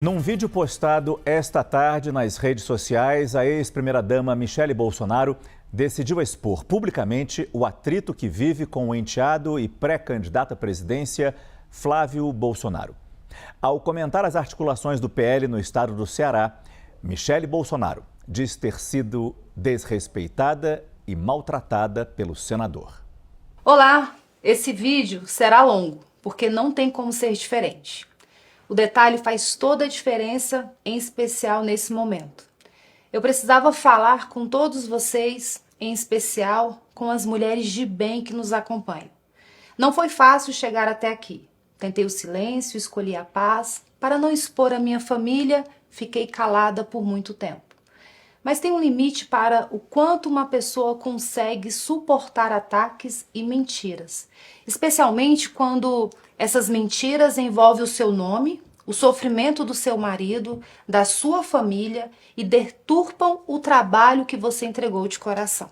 Num vídeo postado esta tarde nas redes sociais, a ex-primeira-dama Michele Bolsonaro decidiu expor publicamente o atrito que vive com o enteado e pré-candidato à presidência, Flávio Bolsonaro. Ao comentar as articulações do PL no estado do Ceará, Michele Bolsonaro diz ter sido desrespeitada e maltratada pelo senador. Olá, esse vídeo será longo, porque não tem como ser diferente. O detalhe faz toda a diferença, em especial nesse momento. Eu precisava falar com todos vocês, em especial com as mulheres de bem que nos acompanham. Não foi fácil chegar até aqui. Tentei o silêncio, escolhi a paz. Para não expor a minha família, fiquei calada por muito tempo. Mas tem um limite para o quanto uma pessoa consegue suportar ataques e mentiras. Especialmente quando essas mentiras envolvem o seu nome, o sofrimento do seu marido, da sua família e deturpam o trabalho que você entregou de coração.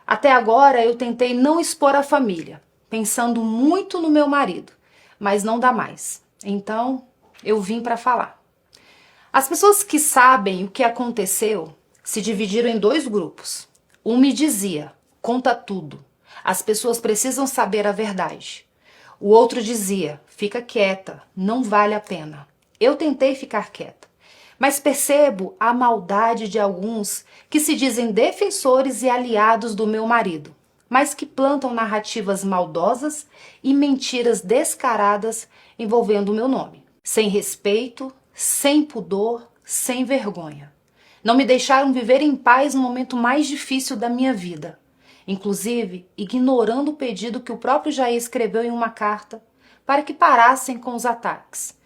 Até agora eu tentei não expor a família, pensando muito no meu marido, mas não dá mais. Então eu vim para falar. As pessoas que sabem o que aconteceu se dividiram em dois grupos. Um me dizia, conta tudo, as pessoas precisam saber a verdade. O outro dizia, fica quieta, não vale a pena. Eu tentei ficar quieta, mas percebo a maldade de alguns que se dizem defensores e aliados do meu marido, mas que plantam narrativas maldosas e mentiras descaradas envolvendo o meu nome. Sem respeito, sem pudor, sem vergonha. Não me deixaram viver em paz no momento mais difícil da minha vida. Inclusive, ignorando o pedido que o próprio Jair escreveu em uma carta para que parassem com os ataques.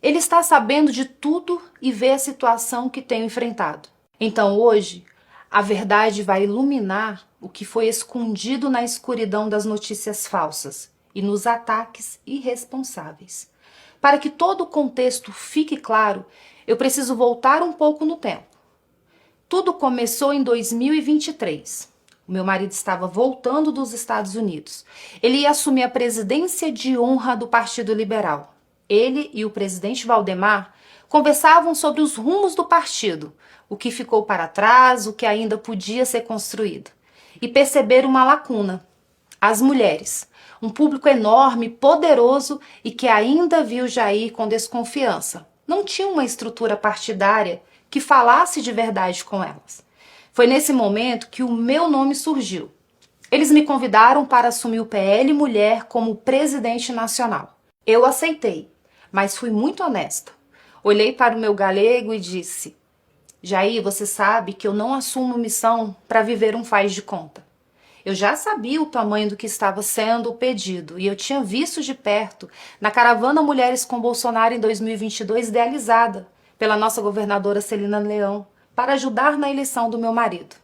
Ele está sabendo de tudo e vê a situação que tenho enfrentado. Então hoje, a verdade vai iluminar o que foi escondido na escuridão das notícias falsas e nos ataques irresponsáveis. Para que todo o contexto fique claro, eu preciso voltar um pouco no tempo. Tudo começou em 2023. O meu marido estava voltando dos Estados Unidos. Ele ia assumir a presidência de honra do Partido Liberal. Ele e o presidente Valdemar conversavam sobre os rumos do partido, o que ficou para trás, o que ainda podia ser construído. E perceberam uma lacuna: as mulheres. Um público enorme, poderoso e que ainda viu Jair com desconfiança. Não tinha uma estrutura partidária que falasse de verdade com elas. Foi nesse momento que o meu nome surgiu. Eles me convidaram para assumir o PL Mulher como presidente nacional. Eu aceitei, mas fui muito honesta. Olhei para o meu galego e disse: Jair, você sabe que eu não assumo missão para viver um faz de conta. Eu já sabia o tamanho do que estava sendo o pedido e eu tinha visto de perto na caravana Mulheres com Bolsonaro em 2022 idealizada pela nossa governadora Celina Leão para ajudar na eleição do meu marido.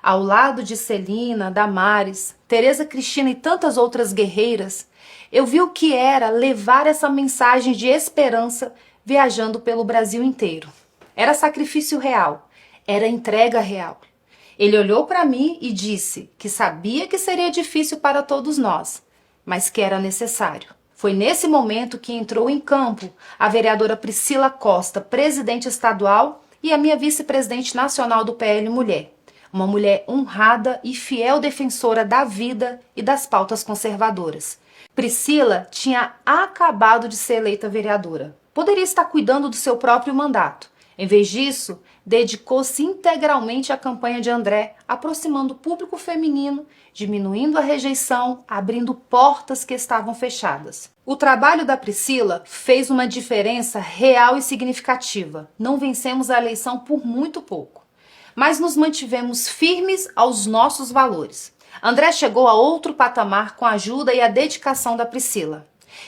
Ao lado de Celina, Damares, Tereza Cristina e tantas outras guerreiras, eu vi o que era levar essa mensagem de esperança viajando pelo Brasil inteiro. Era sacrifício real, era entrega real. Ele olhou para mim e disse que sabia que seria difícil para todos nós, mas que era necessário. Foi nesse momento que entrou em campo a vereadora Priscila Costa, presidente estadual, e a minha vice-presidente nacional do PL Mulher, uma mulher honrada e fiel defensora da vida e das pautas conservadoras. Priscila tinha acabado de ser eleita vereadora. Poderia estar cuidando do seu próprio mandato. Em vez disso, dedicou-se integralmente à campanha de André, aproximando o público feminino, diminuindo a rejeição, abrindo portas que estavam fechadas. O trabalho da Priscila fez uma diferença real e significativa. Não vencemos a eleição por muito pouco, mas nos mantivemos firmes aos nossos valores. André chegou a outro patamar com a ajuda e a dedicação da Priscila.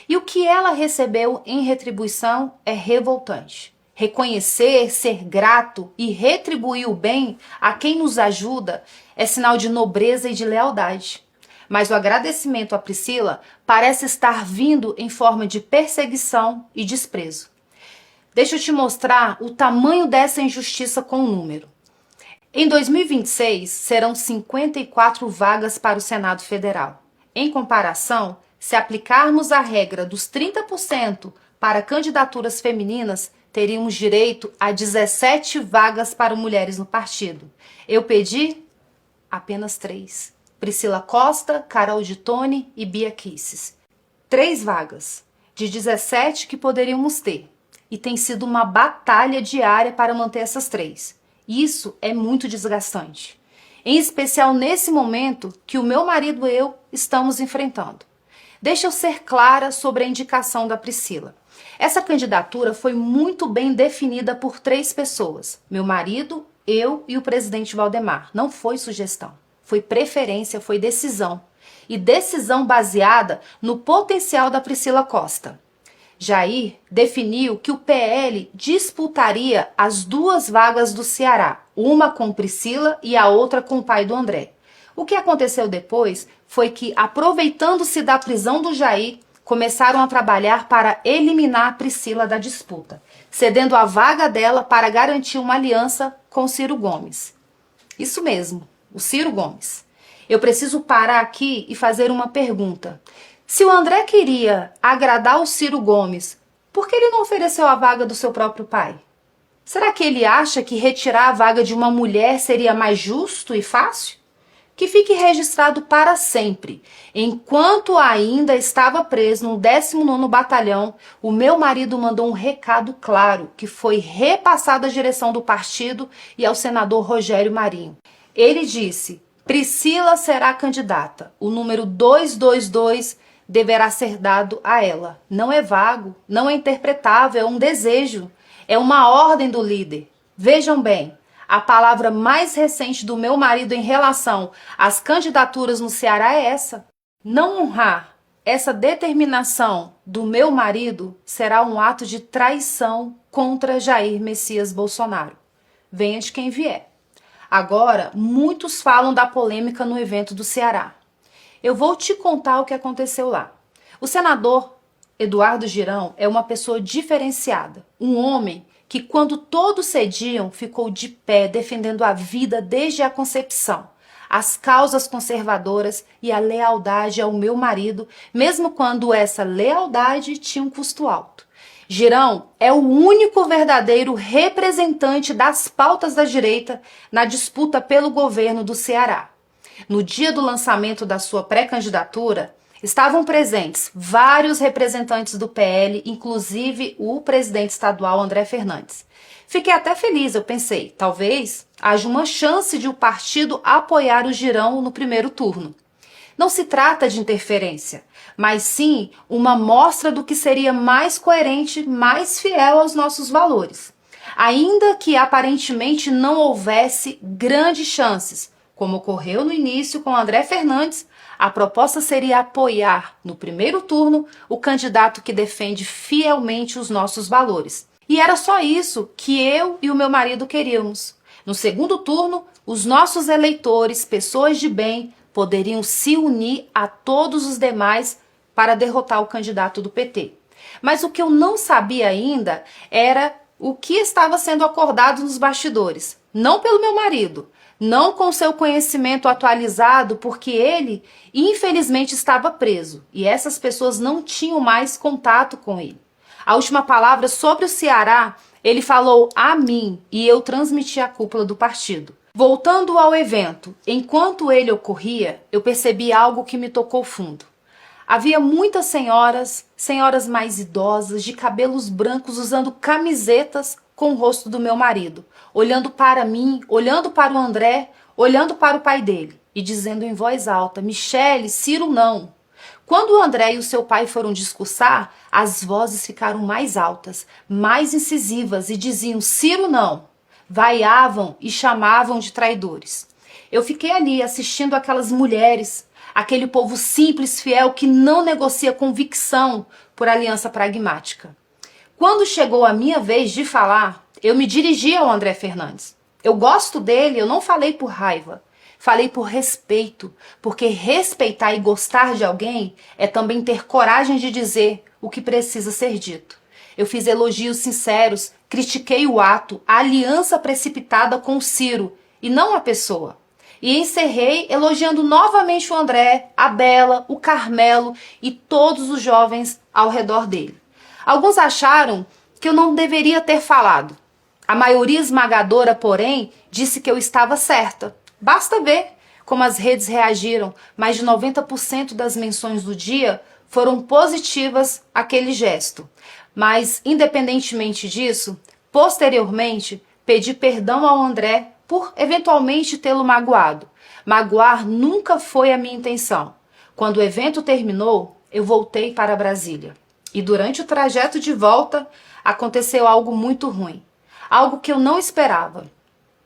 E o que ela recebeu em retribuição é revoltante. Reconhecer, ser grato e retribuir o bem a quem nos ajuda é sinal de nobreza e de lealdade. Mas o agradecimento à Priscila parece estar vindo em forma de perseguição e desprezo. Deixa eu te mostrar o tamanho dessa injustiça com o número. Em 2026, serão 54 vagas para o Senado Federal. Em comparação, se aplicarmos a regra dos 30% para candidaturas femininas, teríamos direito a 17 vagas para mulheres no partido. Eu pedi apenas 3. Priscila Costa, Carol de Tone e Bia Kisses. 3 vagas de 17 que poderíamos ter. E tem sido uma batalha diária para manter essas 3. Isso é muito desgastante. Em especial nesse momento que o meu marido e eu estamos enfrentando. Deixa eu ser clara sobre a indicação da Priscila. Essa candidatura foi muito bem definida por 3 pessoas. Meu marido, eu e o presidente Valdemar. Não foi sugestão, foi preferência, foi decisão. E decisão baseada no potencial da Priscila Costa. Jair definiu que o PL disputaria as 2 vagas do Ceará, uma com Priscila e a outra com o pai do André. O que aconteceu depois foi que, aproveitando-se da prisão do Jair, começaram a trabalhar para eliminar a Priscila da disputa, cedendo a vaga dela para garantir uma aliança com Ciro Gomes. Isso mesmo, o Ciro Gomes. Eu preciso parar aqui e fazer uma pergunta. Se o André queria agradar o Ciro Gomes, por que ele não ofereceu a vaga do seu próprio pai? Será que ele acha que retirar a vaga de uma mulher seria mais justo e fácil? Que fique registrado para sempre. Enquanto ainda estava preso no 19º Batalhão, o meu marido mandou um recado claro que foi repassado à direção do partido e ao senador Rogério Marinho. Ele disse: Priscila será candidata. O número 222 deverá ser dado a ela. Não é vago, não é interpretável, é um desejo, é uma ordem do líder. Vejam bem, a palavra mais recente do meu marido em relação às candidaturas no Ceará é essa. Não honrar essa determinação do meu marido será um ato de traição contra Jair Messias Bolsonaro. Venha de quem vier. Agora, muitos falam da polêmica no evento do Ceará. Eu vou te contar o que aconteceu lá. O senador Eduardo Girão é uma pessoa diferenciada, um homem que, quando todos cediam, ficou de pé defendendo a vida desde a concepção, as causas conservadoras e a lealdade ao meu marido, mesmo quando essa lealdade tinha um custo alto. Girão é o único verdadeiro representante das pautas da direita na disputa pelo governo do Ceará. No dia do lançamento da sua pré-candidatura, estavam presentes vários representantes do PL, inclusive o presidente estadual André Fernandes. Fiquei até feliz, eu pensei, talvez haja uma chance de o partido apoiar o Girão no primeiro turno. Não se trata de interferência, mas sim uma mostra do que seria mais coerente, mais fiel aos nossos valores. Ainda que aparentemente não houvesse grandes chances, como ocorreu no início com André Fernandes, a proposta seria apoiar, no primeiro turno, o candidato que defende fielmente os nossos valores. E era só isso que eu e o meu marido queríamos. No segundo turno, os nossos eleitores, pessoas de bem, poderiam se unir a todos os demais para derrotar o candidato do PT. Mas o que eu não sabia ainda era o que estava sendo acordado nos bastidores. Não pelo meu marido, não com seu conhecimento atualizado, porque ele, infelizmente, estava preso e essas pessoas não tinham mais contato com ele. A última palavra sobre o Ceará, ele falou a mim e eu transmiti à cúpula do partido. Voltando ao evento, enquanto ele ocorria, eu percebi algo que me tocou fundo. Havia muitas senhoras mais idosas, de cabelos brancos, usando camisetas com o rosto do meu marido, olhando para mim, olhando para o André, olhando para o pai dele e dizendo em voz alta: Michele, Ciro não. Quando o André e o seu pai foram discursar, as vozes ficaram mais altas, mais incisivas e diziam: Ciro não. Vaiavam e chamavam de traidores. Eu fiquei ali assistindo aquelas mulheres, aquele povo simples, fiel, que não negocia convicção por aliança pragmática. Quando chegou a minha vez de falar, eu me dirigi ao André Fernandes. Eu gosto dele, eu não falei por raiva. Falei por respeito, porque respeitar e gostar de alguém é também ter coragem de dizer o que precisa ser dito. Eu fiz elogios sinceros, critiquei o ato, a aliança precipitada com o Ciro, e não a pessoa. E encerrei elogiando novamente o André, a Bela, o Carmelo e todos os jovens ao redor dele. Alguns acharam que eu não deveria ter falado. A maioria esmagadora, porém, disse que eu estava certa. Basta ver como as redes reagiram. Mais de 90% das menções do dia foram positivas àquele gesto. Mas, independentemente disso, posteriormente, pedi perdão ao André por eventualmente tê-lo magoado. Magoar nunca foi a minha intenção. Quando o evento terminou, eu voltei para Brasília. E durante o trajeto de volta, aconteceu algo muito ruim. Algo que eu não esperava.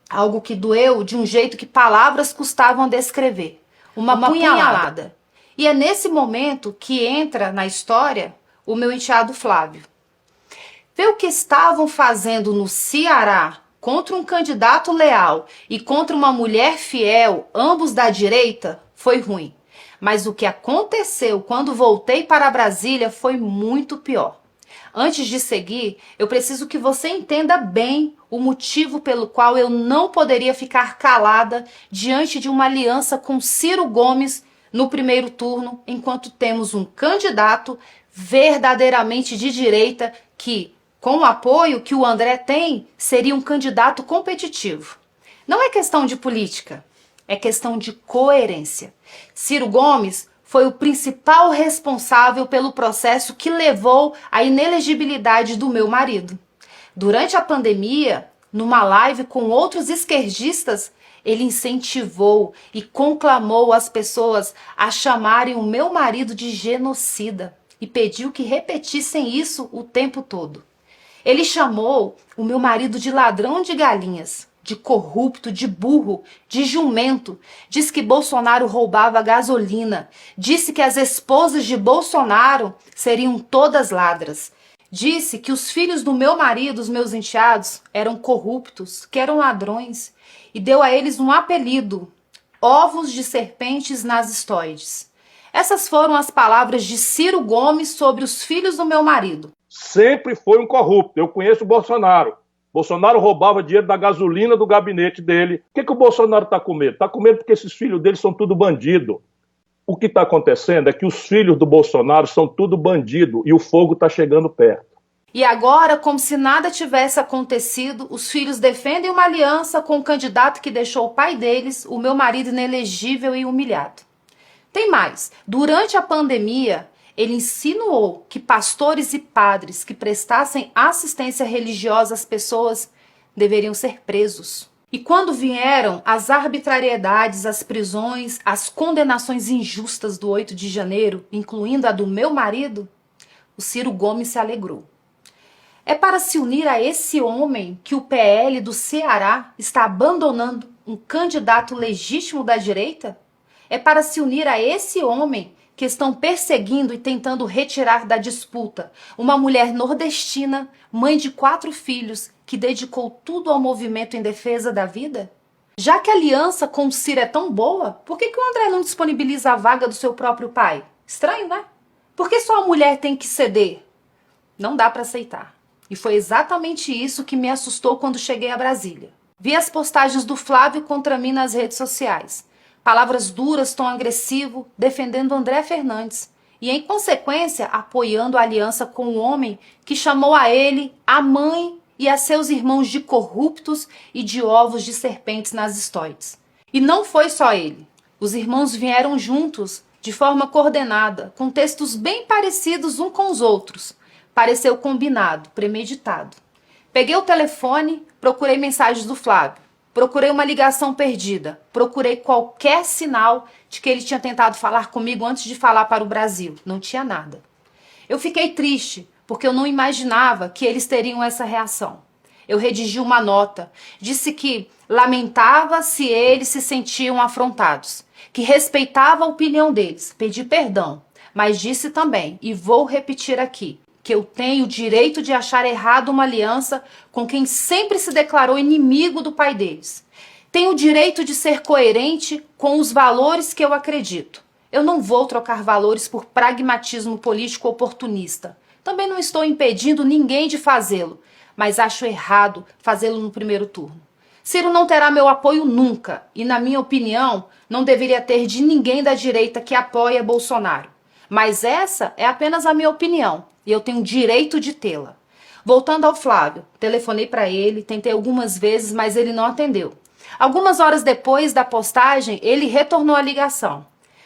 Algo que doeu de um jeito que palavras custavam a descrever. Uma punhalada. E é nesse momento que entra na história o meu enteado Flávio. Ver o que estavam fazendo no Ceará contra um candidato leal e contra uma mulher fiel, ambos da direita, foi ruim. Mas o que aconteceu quando voltei para Brasília foi muito pior. Antes de seguir, eu preciso que você entenda bem o motivo pelo qual eu não poderia ficar calada diante de uma aliança com Ciro Gomes no primeiro turno, enquanto temos um candidato verdadeiramente de direita que, com o apoio que o André tem, seria um candidato competitivo. Não é questão de política, é questão de coerência. Ciro Gomes foi o principal responsável pelo processo que levou à inelegibilidade do meu marido. Durante a pandemia, numa live com outros esquerdistas, ele incentivou e conclamou as pessoas a chamarem o meu marido de genocida e pediu que repetissem isso o tempo todo. Ele chamou o meu marido de ladrão de galinhas, de corrupto, de burro, de jumento. Diz que Bolsonaro roubava gasolina. Disse que as esposas de Bolsonaro seriam todas ladras. Disse que os filhos do meu marido, os meus enteados, eram corruptos, que eram ladrões. E deu a eles um apelido: ovos de serpentes nazistoides. Essas foram as palavras de Ciro Gomes sobre os filhos do meu marido. Sempre foi um corrupto. Eu conheço o Bolsonaro. Bolsonaro roubava dinheiro da gasolina do gabinete dele. O que o Bolsonaro está com medo? Está com medo porque esses filhos dele são tudo bandido. O que está acontecendo é que os filhos do Bolsonaro são tudo bandido e o fogo está chegando perto. E agora, como se nada tivesse acontecido, os filhos defendem uma aliança com o candidato que deixou o pai deles, o meu marido, inelegível e humilhado. Tem mais. Durante a pandemia, ele insinuou que pastores e padres que prestassem assistência religiosa às pessoas deveriam ser presos. E quando vieram as arbitrariedades, as prisões, as condenações injustas do 8 de janeiro, incluindo a do meu marido, o Ciro Gomes se alegrou. É para se unir a esse homem que o PL do Ceará está abandonando um candidato legítimo da direita? É para se unir a esse homem que estão perseguindo e tentando retirar da disputa uma mulher nordestina, mãe de 4 filhos, que dedicou tudo ao movimento em defesa da vida? Já que a aliança com o Ciro é tão boa, por que o André não disponibiliza a vaga do seu próprio pai? Estranho, né? Por que só a mulher tem que ceder? Não dá para aceitar. E foi exatamente isso que me assustou quando cheguei a Brasília. Vi as postagens do Flávio contra mim nas redes sociais. Palavras duras, tom agressivo, defendendo André Fernandes. E, em consequência, apoiando a aliança com o homem que chamou a ele, a mãe e a seus irmãos de corruptos e de ovos de serpentes nazistoides. E não foi só ele. Os irmãos vieram juntos, de forma coordenada, com textos bem parecidos uns com os outros. Pareceu combinado, premeditado. Peguei o telefone, procurei mensagens do Flávio. Procurei uma ligação perdida. Procurei qualquer sinal de que ele tinha tentado falar comigo antes de falar para o Brasil. Não tinha nada. Eu fiquei triste, porque eu não imaginava que eles teriam essa reação. Eu redigi uma nota. Disse que lamentava se eles se sentiam afrontados, que respeitava a opinião deles. Pedi perdão, mas disse também, e vou repetir aqui, que eu tenho o direito de achar errado uma aliança com quem sempre se declarou inimigo do pai deles. Tenho o direito de ser coerente com os valores que eu acredito. Eu não vou trocar valores por pragmatismo político oportunista. Também não estou impedindo ninguém de fazê-lo, mas acho errado fazê-lo no primeiro turno. Ciro não terá meu apoio nunca e, na minha opinião, não deveria ter de ninguém da direita que apoia Bolsonaro. Mas essa é apenas a minha opinião e eu tenho direito de tê-la. Voltando ao Flávio, telefonei para ele, tentei algumas vezes, mas ele não atendeu. Algumas horas depois da postagem, ele retornou a ligação.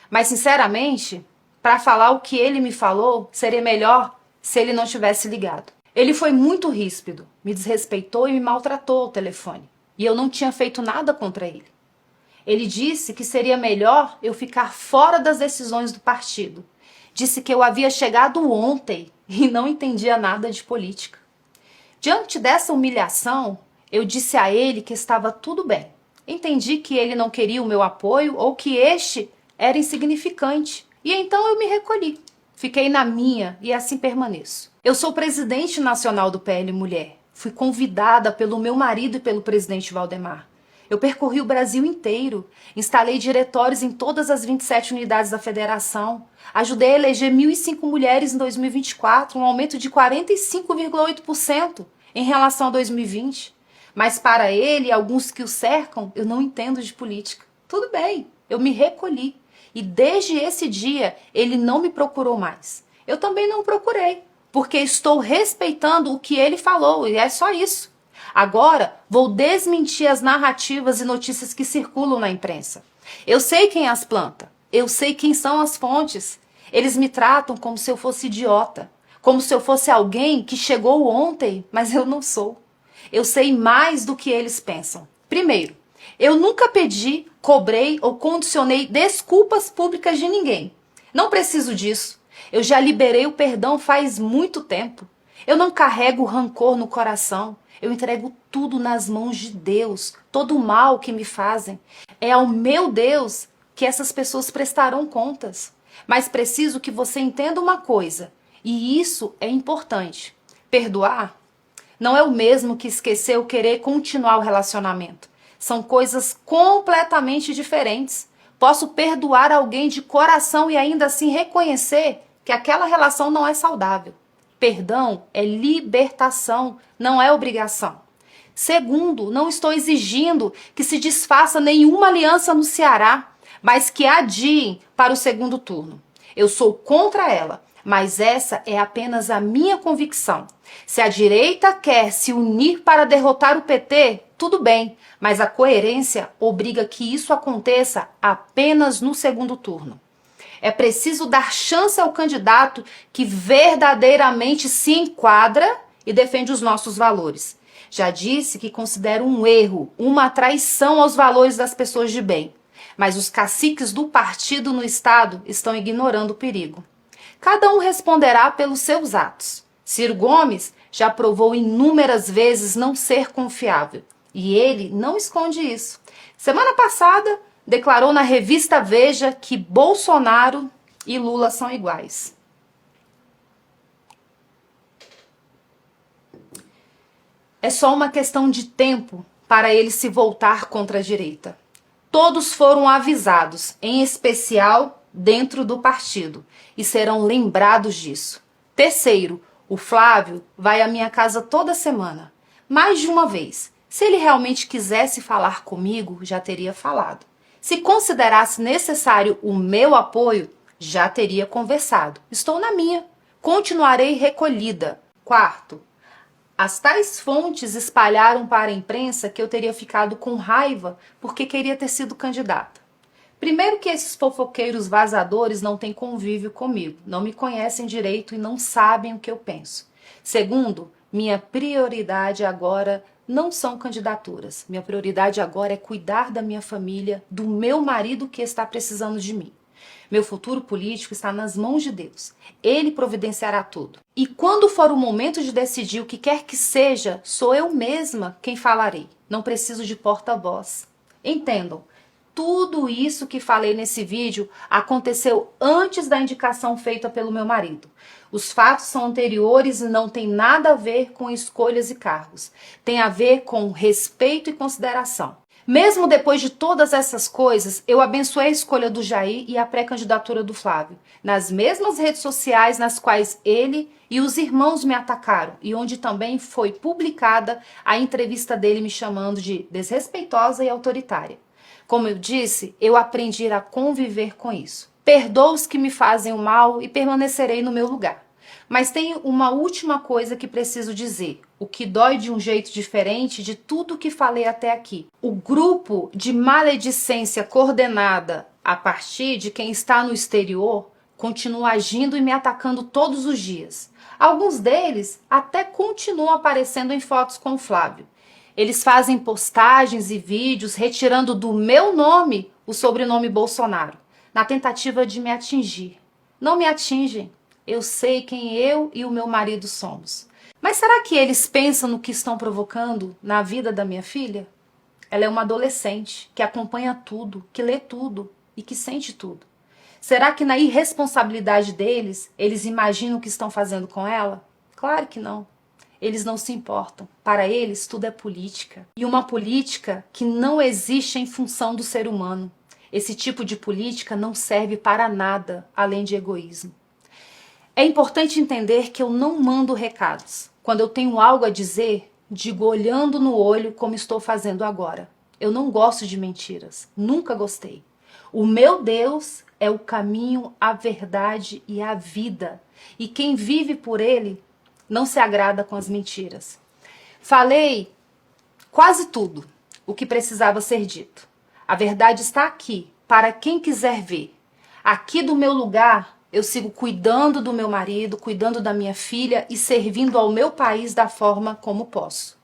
Mas, sinceramente, para falar o que ele me falou, seria melhor se ele não tivesse ligado. Ele foi muito ríspido, me desrespeitou e me maltratou ao telefone. E eu não tinha feito nada contra ele. Ele disse que seria melhor eu ficar fora das decisões do partido. Disse que eu havia chegado ontem e não entendia nada de política. Diante dessa humilhação, eu disse a ele que estava tudo bem. Entendi que ele não queria o meu apoio ou que este era insignificante. E então eu me recolhi. Fiquei na minha e assim permaneço. Eu sou presidente nacional do PL Mulher. Fui convidada pelo meu marido e pelo presidente Valdemar. Eu percorri o Brasil inteiro, instalei diretórios em todas as 27 unidades da federação, ajudei a eleger 1.005 mulheres em 2024, um aumento de 45,8% em relação a 2020. Mas para ele e alguns que o cercam, eu não entendo de política. Tudo bem, eu me recolhi. E desde esse dia, ele não me procurou mais. Eu também não procurei, porque estou respeitando o que ele falou, e é só isso. Agora, vou desmentir as narrativas e notícias que circulam na imprensa. Eu sei quem as planta, eu sei quem são as fontes. Eles me tratam como se eu fosse idiota, como se eu fosse alguém que chegou ontem, mas eu não sou. Eu sei mais do que eles pensam. Primeiro, eu nunca pedi, cobrei ou condicionei desculpas públicas de ninguém. Não preciso disso. Eu já liberei o perdão faz muito tempo. Eu não carrego rancor no coração. Eu entrego tudo nas mãos de Deus. Todo o mal que me fazem. É ao meu Deus que essas pessoas prestarão contas. Mas preciso que você entenda uma coisa. E isso é importante. Perdoar não é o mesmo que esquecer ou querer continuar o relacionamento. São coisas completamente diferentes. Posso perdoar alguém de coração e ainda assim reconhecer que aquela relação não é saudável. Perdão é libertação, não é obrigação. Segundo, não estou exigindo que se desfaça nenhuma aliança no Ceará, mas que adiem para o segundo turno. Eu sou contra ela, mas essa é apenas a minha convicção. Se a direita quer se unir para derrotar o PT, tudo bem, mas a coerência obriga que isso aconteça apenas no segundo turno. É preciso dar chance ao candidato que verdadeiramente se enquadra e defende os nossos valores. Já disse que considero um erro, uma traição aos valores das pessoas de bem. Mas os caciques do partido no estado estão ignorando o perigo. Cada um responderá pelos seus atos. Ciro Gomes já provou inúmeras vezes não ser confiável. E ele não esconde isso. Semana passada, declarou na revista Veja que Bolsonaro e Lula são iguais. É só uma questão de tempo para ele se voltar contra a direita. Todos foram avisados, em especial dentro do partido, e serão lembrados disso. Terceiro, o Flávio vai à minha casa toda semana, mais de uma vez. Se ele realmente quisesse falar comigo, já teria falado. Se considerasse necessário o meu apoio, já teria conversado. Estou na minha. Continuarei recolhida. Quarto, as tais fontes espalharam para a imprensa que eu teria ficado com raiva porque queria ter sido candidata. Primeiro que esses fofoqueiros vazadores não têm convívio comigo, não me conhecem direito e não sabem o que eu penso. Segundo, minha prioridade agora não são candidaturas. Minha prioridade agora é cuidar da minha família, do meu marido que está precisando de mim. Meu futuro político está nas mãos de Deus. Ele providenciará tudo. E quando for o momento de decidir o que quer que seja, sou eu mesma quem falarei. Não preciso de porta-voz. Entendam, tudo isso que falei nesse vídeo aconteceu antes da indicação feita pelo meu marido. Os fatos são anteriores e não tem nada a ver com escolhas e cargos. Tem a ver com respeito e consideração. Mesmo depois de todas essas coisas, eu abençoei a escolha do Jair e a pré-candidatura do Flávio, nas mesmas redes sociais nas quais ele e os irmãos me atacaram e onde também foi publicada a entrevista dele me chamando de desrespeitosa e autoritária. Como eu disse, eu aprendi a conviver com isso. Perdoo os que me fazem o mal e permanecerei no meu lugar. Mas tem uma última coisa que preciso dizer, o que dói de um jeito diferente de tudo que falei até aqui. O grupo de maledicência coordenada a partir de quem está no exterior continua agindo e me atacando todos os dias. Alguns deles até continuam aparecendo em fotos com o Flávio. Eles fazem postagens e vídeos retirando do meu nome o sobrenome Bolsonaro, na tentativa de me atingir. Não me atingem. Eu sei quem eu e o meu marido somos. Mas será que eles pensam no que estão provocando na vida da minha filha? Ela é uma adolescente que acompanha tudo, que lê tudo e que sente tudo. Será que na irresponsabilidade deles, eles imaginam o que estão fazendo com ela? Claro que não. Eles não se importam. Para eles, tudo é política. E uma política que não existe em função do ser humano. Esse tipo de política não serve para nada além de egoísmo. É importante entender que eu não mando recados. Quando eu tenho algo a dizer, digo olhando no olho como estou fazendo agora. Eu não gosto de mentiras. Nunca gostei. O meu Deus é o caminho, a verdade e a vida. E quem vive por ele não se agrada com as mentiras. Falei quase tudo o que precisava ser dito. A verdade está aqui, para quem quiser ver. Aqui do meu lugar, eu sigo cuidando do meu marido, cuidando da minha filha e servindo ao meu país da forma como posso.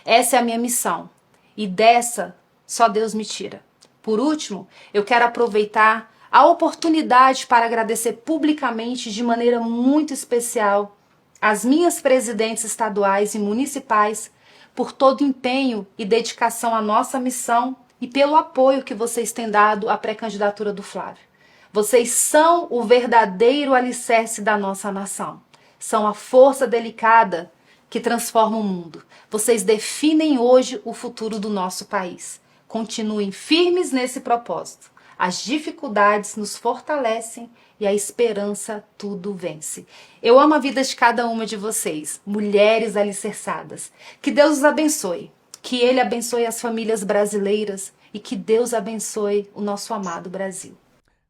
Essa é a minha missão. E dessa, só Deus me tira. Por último, eu quero aproveitar a oportunidade para agradecer publicamente, de maneira muito especial, as minhas presidentes estaduais e municipais por todo o empenho e dedicação à nossa missão e pelo apoio que vocês têm dado à pré-candidatura do Flávio. Vocês são o verdadeiro alicerce da nossa nação. São a força delicada que transforma o mundo. Vocês definem hoje o futuro do nosso país. Continuem firmes nesse propósito. As dificuldades nos fortalecem e a esperança tudo vence. Eu amo a vida de cada uma de vocês, mulheres alicerçadas. Que Deus os abençoe, que Ele abençoe as famílias brasileiras e que Deus abençoe o nosso amado Brasil.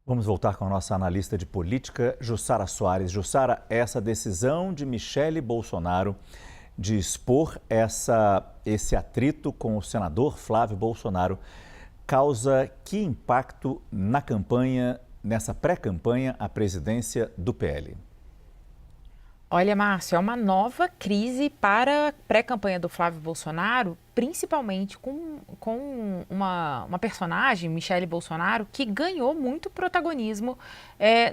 Vamos voltar com a nossa analista de política, Jussara Soares. Jussara, essa decisão de Michele Bolsonaro de expor esse atrito com o senador Flávio Bolsonaro causa que impacto na campanha, nessa pré-campanha à presidência do PL? Olha, Márcio, é uma nova crise para a pré-campanha do Flávio Bolsonaro, principalmente com uma personagem, Michele Bolsonaro, que ganhou muito protagonismo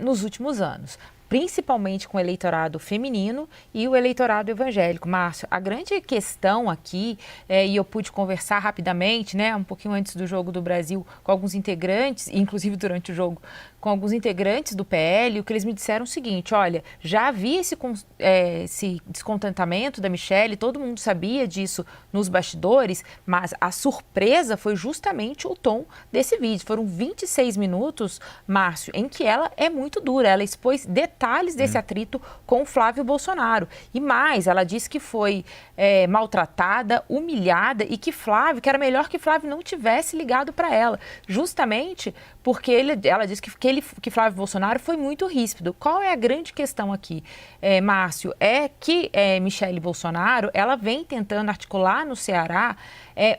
nos últimos anos, principalmente com o eleitorado feminino e o eleitorado evangélico. Márcio, a grande questão aqui, e eu pude conversar rapidamente, um pouquinho antes do Jogo do Brasil, com alguns integrantes, inclusive durante o jogo, com alguns integrantes do PL, o que eles me disseram o seguinte: olha, já havia esse descontentamento da Michele, todo mundo sabia disso nos bastidores, mas a surpresa foi justamente o tom desse vídeo. Foram 26 minutos, Márcio, em que ela é muito dura, ela expôs detalhes desse atrito com o Flávio Bolsonaro. E mais, ela disse que foi maltratada, humilhada e que era melhor que Flávio não tivesse ligado para ela, justamente porque ela disse que Flávio Bolsonaro foi muito ríspido. Qual é a grande questão aqui, Márcio? É que Michele Bolsonaro, ela vem tentando articular no Ceará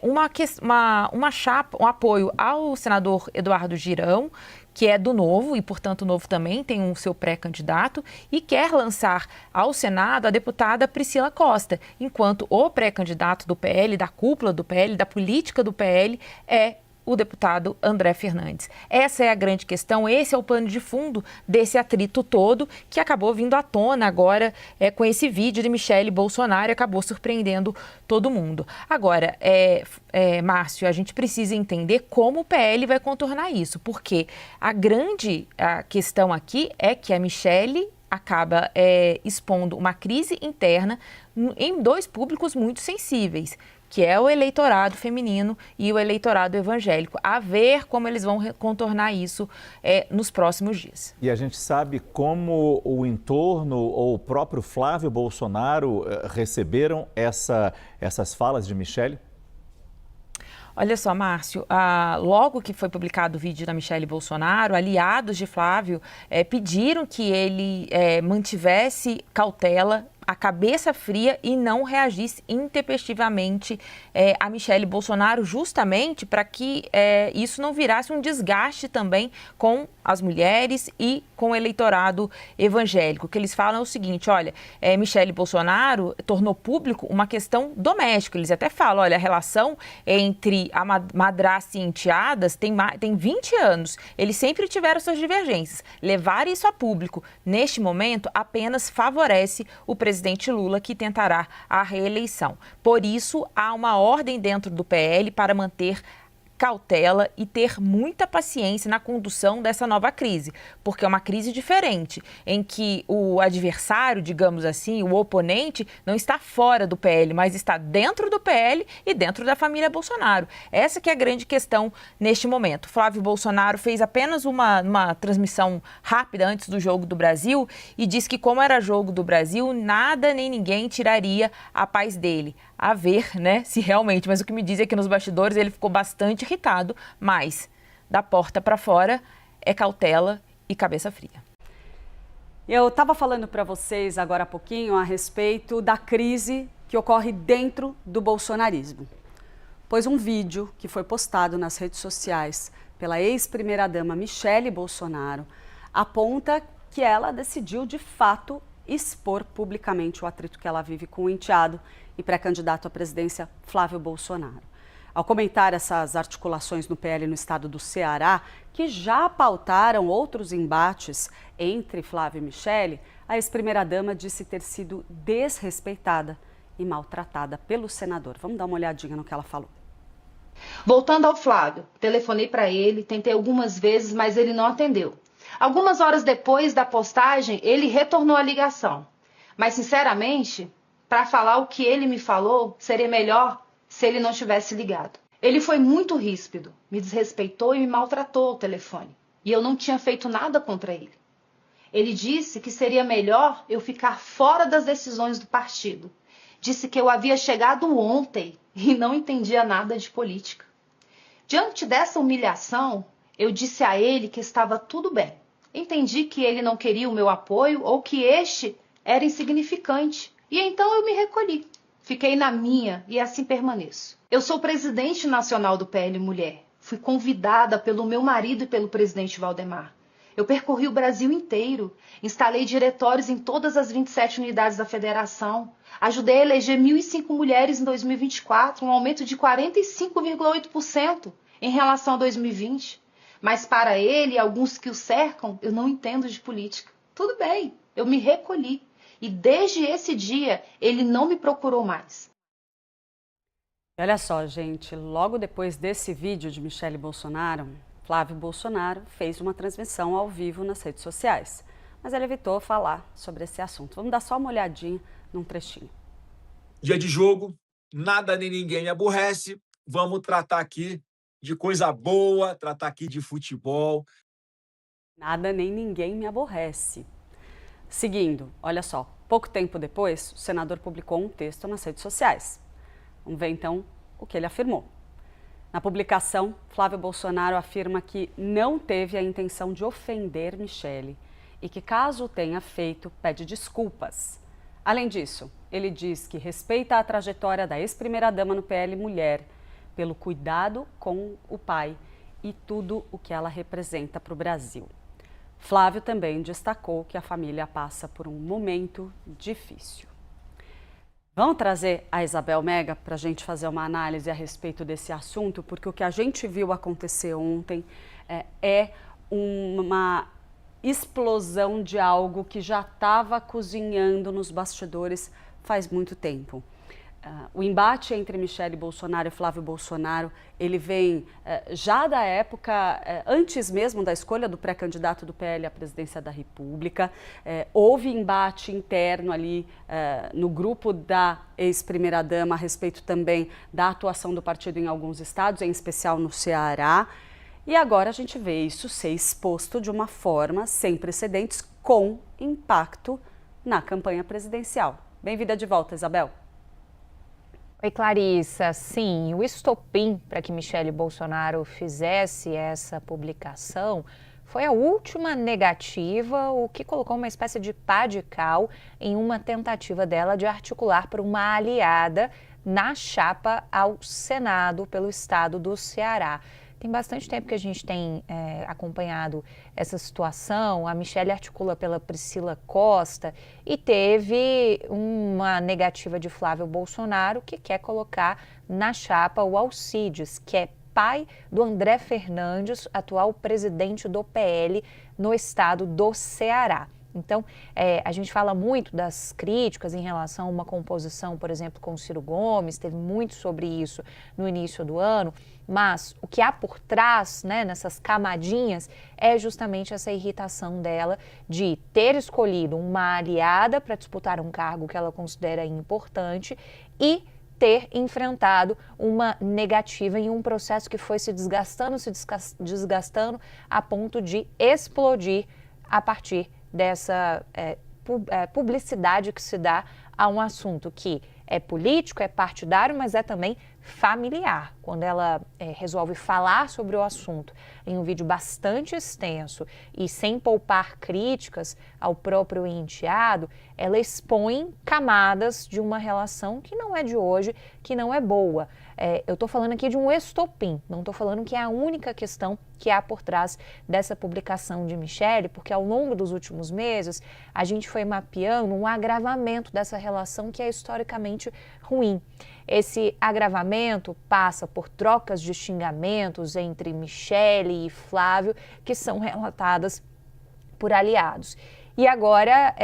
um apoio ao senador Eduardo Girão, que é do Novo e, portanto, o Novo também tem um seu pré-candidato, e quer lançar ao Senado a deputada Priscila Costa, enquanto o pré-candidato do PL, da cúpula do PL, da política do PL, é o deputado André Fernandes. Essa é a grande questão, esse é o pano de fundo desse atrito todo, que acabou vindo à tona agora com esse vídeo de Michele Bolsonaro e acabou surpreendendo todo mundo. Agora, Márcio, a gente precisa entender como o PL vai contornar isso, porque a questão aqui é que a Michele acaba expondo uma crise interna em dois públicos muito sensíveis, que é o eleitorado feminino e o eleitorado evangélico. A ver como eles vão contornar isso nos próximos dias. E a gente sabe como o entorno ou o próprio Flávio Bolsonaro receberam essas falas de Michele? Olha só, Márcio, logo que foi publicado o vídeo da Michelle Bolsonaro, aliados de Flávio pediram que ele mantivesse cautela, a cabeça fria e não reagisse intempestivamente a Michelle Bolsonaro, justamente para que isso não virasse um desgaste também com as mulheres e com o eleitorado evangélico. O que eles falam é o seguinte, olha, Michelle Bolsonaro tornou público uma questão doméstica. Eles até falam, olha, a relação entre a madrasta e enteadas tem 20 anos. Eles sempre tiveram suas divergências. Levar isso a público neste momento apenas favorece o presidente Lula, que tentará a reeleição. Por isso, há uma ordem dentro do PL para manter cautela e ter muita paciência na condução dessa nova crise, porque é uma crise diferente, em que o adversário, digamos assim, o oponente, não está fora do PL, mas está dentro do PL e dentro da família Bolsonaro. Essa que é a grande questão neste momento. Flávio Bolsonaro fez apenas uma transmissão rápida antes do Jogo do Brasil e disse que, como era Jogo do Brasil, nada nem ninguém tiraria a paz dele. A ver, né, se realmente, mas o que me diz é que nos bastidores ele ficou bastante irritado, mas da porta para fora é cautela e cabeça fria. Eu estava falando para vocês agora há pouquinho a respeito da crise que ocorre dentro do bolsonarismo. Pois um vídeo que foi postado nas redes sociais pela ex-primeira-dama Michelle Bolsonaro aponta que ela decidiu de fato expor publicamente o atrito que ela vive com o enteado e pré-candidato à presidência Flávio Bolsonaro. Ao comentar essas articulações no PL no estado do Ceará, que já pautaram outros embates entre Flávio e Michelle, a ex-primeira-dama disse ter sido desrespeitada e maltratada pelo senador. Vamos dar uma olhadinha no que ela falou. Voltando ao Flávio, telefonei para ele, tentei algumas vezes, mas ele não atendeu. Algumas horas depois da postagem, ele retornou a ligação. Mas, sinceramente, para falar o que ele me falou, seria melhor se ele não tivesse ligado. Ele foi muito ríspido, me desrespeitou e me maltratou ao telefone. E eu não tinha feito nada contra ele. Ele disse que seria melhor eu ficar fora das decisões do partido. Disse que eu havia chegado ontem e não entendia nada de política. Diante dessa humilhação, eu disse a ele que estava tudo bem. Entendi que ele não queria o meu apoio ou que este era insignificante. E então eu me recolhi. Fiquei na minha e assim permaneço. Eu sou presidente nacional do PL Mulher. Fui convidada pelo meu marido e pelo presidente Valdemar. Eu percorri o Brasil inteiro, instalei diretórios em todas as 27 unidades da federação, ajudei a eleger 1.005 mulheres em 2024, um aumento de 45,8% em relação a 2020. Mas para ele e alguns que o cercam, eu não entendo de política. Tudo bem, eu me recolhi. E desde esse dia, ele não me procurou mais. Olha só, gente, logo depois desse vídeo de Michelle Bolsonaro, Flávio Bolsonaro fez uma transmissão ao vivo nas redes sociais. Mas ele evitou falar sobre esse assunto. Vamos dar só uma olhadinha num trechinho. Dia de jogo, nada nem ninguém me aborrece. Vamos tratar aqui de coisa boa, tratar aqui de futebol. Nada nem ninguém me aborrece. Seguindo, olha só, pouco tempo depois, o senador publicou um texto nas redes sociais. Vamos ver então o que ele afirmou. Na publicação, Flávio Bolsonaro afirma que não teve a intenção de ofender Michelle e que, caso o tenha feito, pede desculpas. Além disso, ele diz que respeita a trajetória da ex-primeira-dama no PL Mulher, pelo cuidado com o pai e tudo o que ela representa para o Brasil. Flávio também destacou que a família passa por um momento difícil. Vamos trazer a Isabel Mega para a gente fazer uma análise a respeito desse assunto, porque o que a gente viu acontecer ontem é uma explosão de algo que já estava cozinhando nos bastidores faz muito tempo. O embate entre Michelle Bolsonaro e Flávio Bolsonaro, ele vem já da época, antes mesmo da escolha do pré-candidato do PL à presidência da República. Houve embate interno ali no grupo da ex-primeira-dama a respeito também da atuação do partido em alguns estados, em especial no Ceará. E agora a gente vê isso ser exposto de uma forma sem precedentes, com impacto na campanha presidencial. Bem-vinda de volta, Isabel. Oi, Clarissa. Sim, o estopim para que Michele Bolsonaro fizesse essa publicação foi a última negativa, o que colocou uma espécie de pá de cal em uma tentativa dela de articular por uma aliada na chapa ao Senado pelo estado do Ceará. Tem bastante tempo que a gente tem acompanhado essa situação. A Michele articula pela Priscila Costa e teve uma negativa de Flávio Bolsonaro, que quer colocar na chapa o Alcides, que é pai do André Fernandes, atual presidente do PL no estado do Ceará. Então, a gente fala muito das críticas em relação a uma composição, por exemplo, com o Ciro Gomes, teve muito sobre isso no início do ano, mas o que há por trás, né, nessas camadinhas, é justamente essa irritação dela de ter escolhido uma aliada para disputar um cargo que ela considera importante e ter enfrentado uma negativa em um processo que foi se desgastando a ponto de explodir a partir dessa publicidade que se dá a um assunto que é político, é partidário, mas é também familiar. Quando ela resolve falar sobre o assunto em um vídeo bastante extenso e sem poupar críticas ao próprio enteado, ela expõe camadas de uma relação que não é de hoje, que não é boa. Eu estou falando aqui de um estopim, não estou falando que é a única questão que há por trás dessa publicação de Michele, porque ao longo dos últimos meses a gente foi mapeando um agravamento dessa relação que é historicamente ruim. Esse agravamento passa por trocas de xingamentos entre Michele e Flávio, que são relatadas por aliados. E agora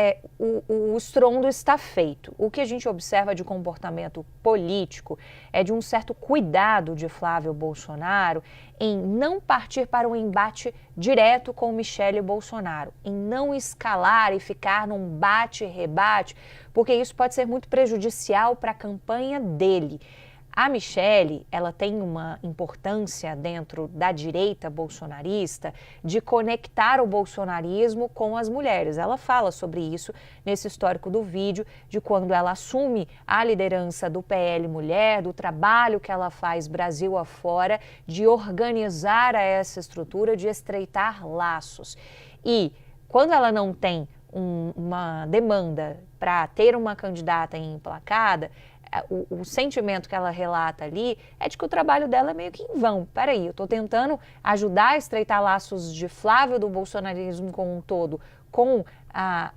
o estrondo está feito. O que a gente observa de comportamento político é de um certo cuidado de Flávio Bolsonaro em não partir para um embate direto com Michele Bolsonaro, em não escalar e ficar num bate-rebate, porque isso pode ser muito prejudicial para a campanha dele. A Michele, ela tem uma importância dentro da direita bolsonarista de conectar o bolsonarismo com as mulheres. Ela fala sobre isso nesse histórico do vídeo, de quando ela assume a liderança do PL Mulher, do trabalho que ela faz Brasil afora, de organizar essa estrutura, de estreitar laços. E quando ela não tem uma demanda para ter uma candidata emplacada, o sentimento que ela relata ali é de que o trabalho dela é meio que em vão. Peraí, eu estou tentando ajudar a estreitar laços de Flávio do bolsonarismo como um todo com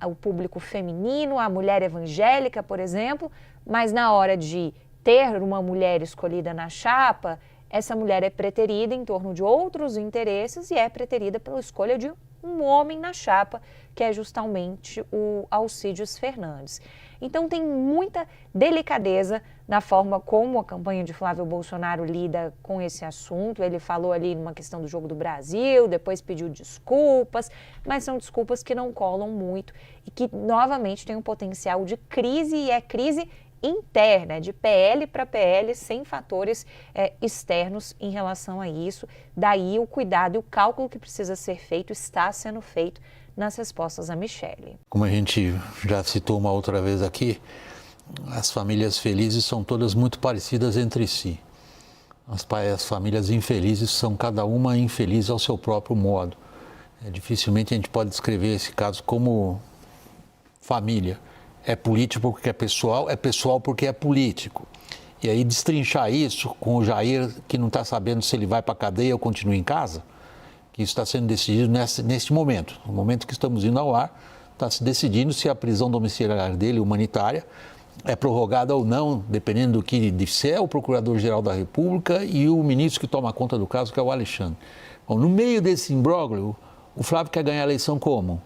o público feminino, a mulher evangélica, por exemplo, mas na hora de ter uma mulher escolhida na chapa, essa mulher é preterida em torno de outros interesses e é preterida pela escolha de um homem na chapa, que é justamente o Alcides Fernandes. Então tem muita delicadeza na forma como a campanha de Flávio Bolsonaro lida com esse assunto. Ele falou ali numa questão do Jogo do Brasil, depois pediu desculpas, mas são desculpas que não colam muito e que novamente tem um potencial de crise, e é crise interna, de PL para PL, sem fatores externos em relação a isso. Daí o cuidado e o cálculo que precisa ser feito está sendo feito nas respostas a Michele. Como a gente já citou uma outra vez aqui, as famílias felizes são todas muito parecidas entre si. As famílias infelizes são cada uma infeliz ao seu próprio modo. Dificilmente a gente pode descrever esse caso como família. É político porque é pessoal porque é político. E aí destrinchar isso com o Jair, que não está sabendo se ele vai para a cadeia ou continua em casa, que isso está sendo decidido neste momento. No momento que estamos indo ao ar, está se decidindo se a prisão domiciliar dele, humanitária, é prorrogada ou não, dependendo do que disser o Procurador-Geral da República e o ministro que toma conta do caso, que é o Alexandre. Bom, no meio desse imbróglio, o Flávio quer ganhar a eleição como?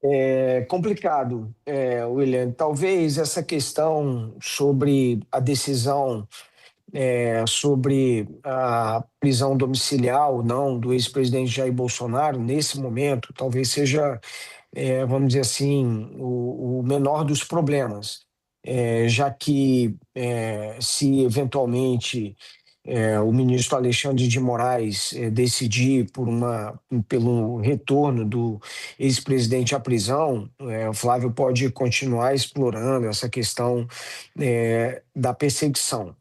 É complicado, William. Talvez essa questão sobre a decisão sobre a prisão domiciliar ou não do ex-presidente Jair Bolsonaro, nesse momento, talvez seja, vamos dizer assim, o menor dos problemas, já que se eventualmente o ministro Alexandre de Moraes decidir pelo retorno do ex-presidente à prisão, o Flávio pode continuar explorando essa questão da perseguição.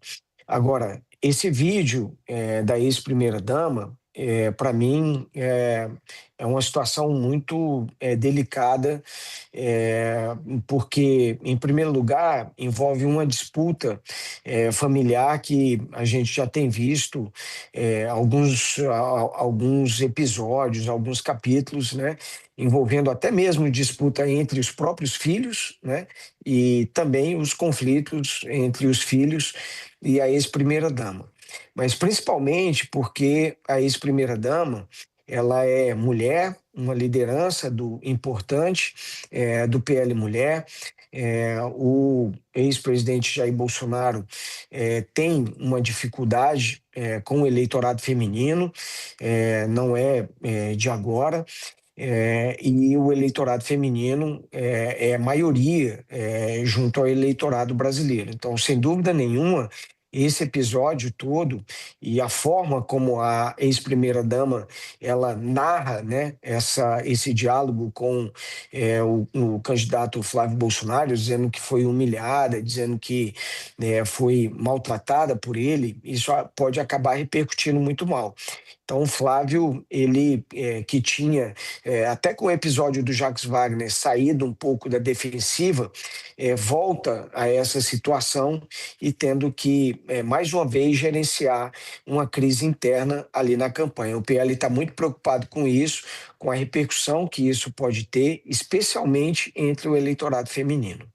Agora, esse vídeo da ex-primeira-dama, para mim, é uma situação muito delicada, porque, em primeiro lugar, envolve uma disputa familiar que a gente já tem visto alguns episódios, alguns capítulos, né, envolvendo até mesmo disputa entre os próprios filhos, né, e também os conflitos entre os filhos e a ex-primeira-dama. Mas principalmente porque a ex-primeira-dama, ela é mulher, uma liderança importante do PL Mulher. O ex-presidente Jair Bolsonaro tem uma dificuldade com o eleitorado feminino, não é de agora. E o eleitorado feminino é maioria junto ao eleitorado brasileiro. Então, sem dúvida nenhuma, esse episódio todo e a forma como a ex-primeira-dama ela narra, né, esse diálogo com o candidato Flávio Bolsonaro, dizendo que foi humilhada, dizendo que foi maltratada por ele, isso pode acabar repercutindo muito mal. Então, o Flávio, ele que tinha, até com o episódio do Jacques Wagner, saído um pouco da defensiva, volta a essa situação e tendo que, mais uma vez, gerenciar uma crise interna ali na campanha. O PL está muito preocupado com isso, com a repercussão que isso pode ter, especialmente entre o eleitorado feminino.